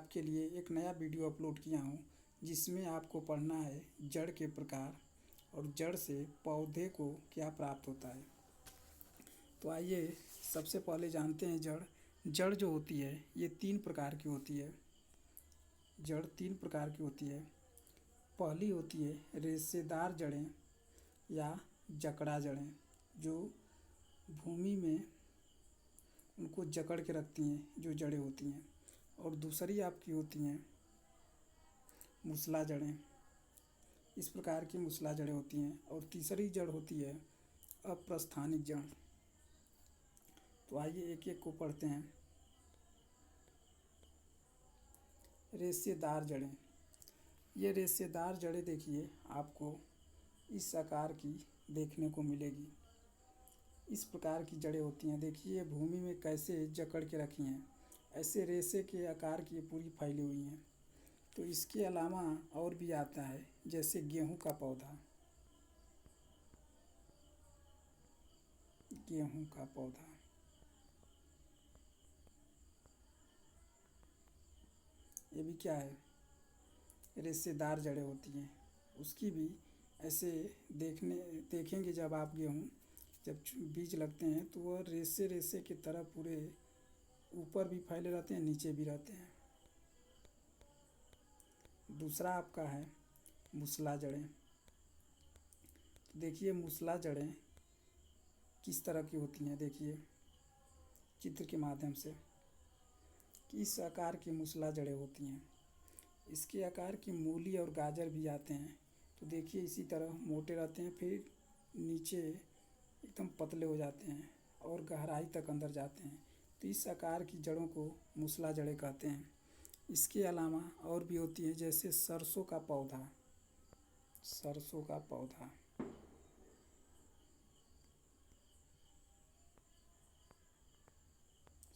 आपके लिए एक नया वीडियो अपलोड किया हूँ, जिसमें आपको पढ़ना है जड़ के प्रकार और जड़ से पौधे को क्या प्राप्त होता है। तो आइए सबसे पहले जानते हैं जड़। जड़ जो होती है ये 3 प्रकार की होती है। जड़ 3 प्रकार की होती है। पहली होती है रेशेदार जड़ें या जकड़ा जड़ें, जो भूमि में उनको जकड़ के रखती हैं, जो जड़ें होती हैं। और दूसरी आपकी होती हैं मूसला जड़ें। इस प्रकार की मूसला जड़ें होती हैं। और तीसरी जड़ होती है अप्रस्थानिक जड़। तो आइए एक एक को पढ़ते हैं। रेशेदार जड़ें। ये रेशेदार जड़ें देखिए आपको इस आकार की देखने को मिलेगी। इस प्रकार की जड़ें होती हैं। देखिए भूमि में कैसे जकड़ के रखी हैं, ऐसे रेशे के आकार की पूरी फैली हुई हैं। तो इसके अलावा और भी आता है, जैसे गेहूं का पौधा। गेहूं का पौधा ये भी क्या है, रेशेदार जड़ें होती हैं। उसकी भी ऐसे देखेंगे जब आप गेहूं जब बीज लगते हैं तो वह रेशे रेशे की तरह पूरे ऊपर भी फैले रहते हैं, नीचे भी रहते हैं। दूसरा आपका है मूसला जड़ें। तो देखिए मूसला जड़ें किस तरह की होती हैं। देखिए चित्र के माध्यम से किस आकार की मूसला जड़ें होती हैं। इसके आकार की मूली और गाजर भी आते हैं। तो देखिए इसी तरह मोटे रहते हैं, फिर नीचे एकदम पतले हो जाते हैं और गहराई तक अंदर जाते हैं। तो इस आकार की जड़ों को मूसला जड़ें कहते हैं। इसके अलावा और भी होती है, जैसे सरसों का पौधा। सरसों का पौधा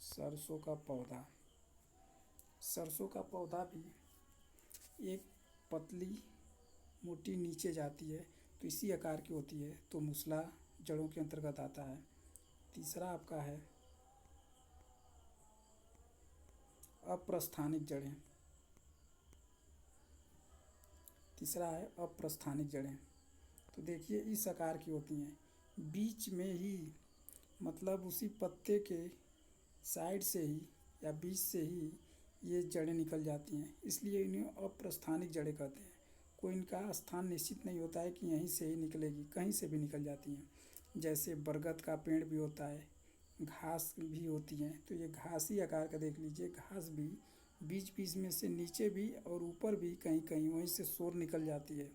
सरसों का पौधा सरसों का पौधा भी एक पतली मोटी नीचे जाती है, तो इसी आकार की होती है। तो मूसला जड़ों के अंतर्गत आता है। तीसरा आपका है अप्रस्थानिक जड़ें। तीसरा है अप्रस्थानिक जड़ें। तो देखिए इस आकार की होती हैं। बीच में ही मतलब उसी पत्ते के साइड से ही या बीच से ही ये जड़ें निकल जाती हैं, इसलिए इन्हें अप्रस्थानिक जड़ें कहते हैं। कोई इनका स्थान निश्चित नहीं होता है कि यहीं से ही निकलेगी, कहीं से भी निकल जाती हैं। जैसे बरगद का पेड़ भी होता है, घास भी होती हैं। तो ये घासी आकार का देख लीजिए, घास भी बीच बीच में से नीचे भी और ऊपर भी कहीं कहीं वहीं से सोर निकल जाती है।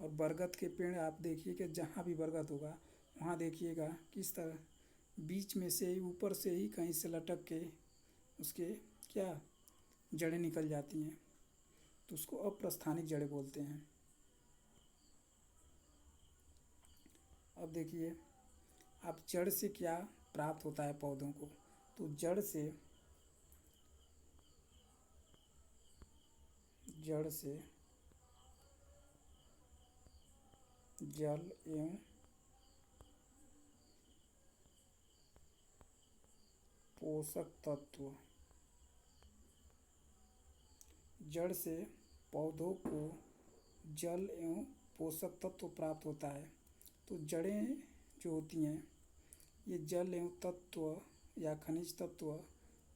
और बरगद के पेड़ आप देखिए कि जहाँ भी बरगद होगा वहाँ देखिएगा किस तरह बीच में से ही ऊपर से ही कहीं से लटक के उसके क्या जड़ें निकल जाती हैं। तो उसको अप्रस्थानिक जड़ें बोलते हैं। अब देखिए अब जड़ से क्या प्राप्त होता है पौधों को। तो जड़ से जल एवं पोषक तत्व। जड़ से पौधों को जल एवं पोषक तत्व प्राप्त होता है। तो जड़ें जो होती हैं ये जल एवं तत्व या खनिज तत्व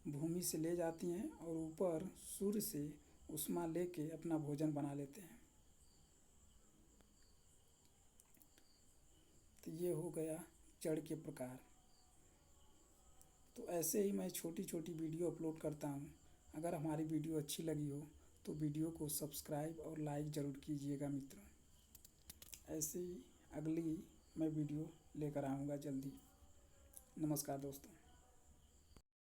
भूमि से ले जाती हैं और ऊपर सूर्य से ऊष्मा लेके अपना भोजन बना लेते हैं। तो ये हो गया जड़ के प्रकार। तो ऐसे ही मैं छोटी छोटी वीडियो अपलोड करता हूँ। अगर हमारी वीडियो अच्छी लगी हो तो वीडियो को सब्सक्राइब और लाइक ज़रूर कीजिएगा मित्रों। ऐसे ही अगली मैं वीडियो लेकर आऊँगा जल्दी। नमस्कार दोस्तों।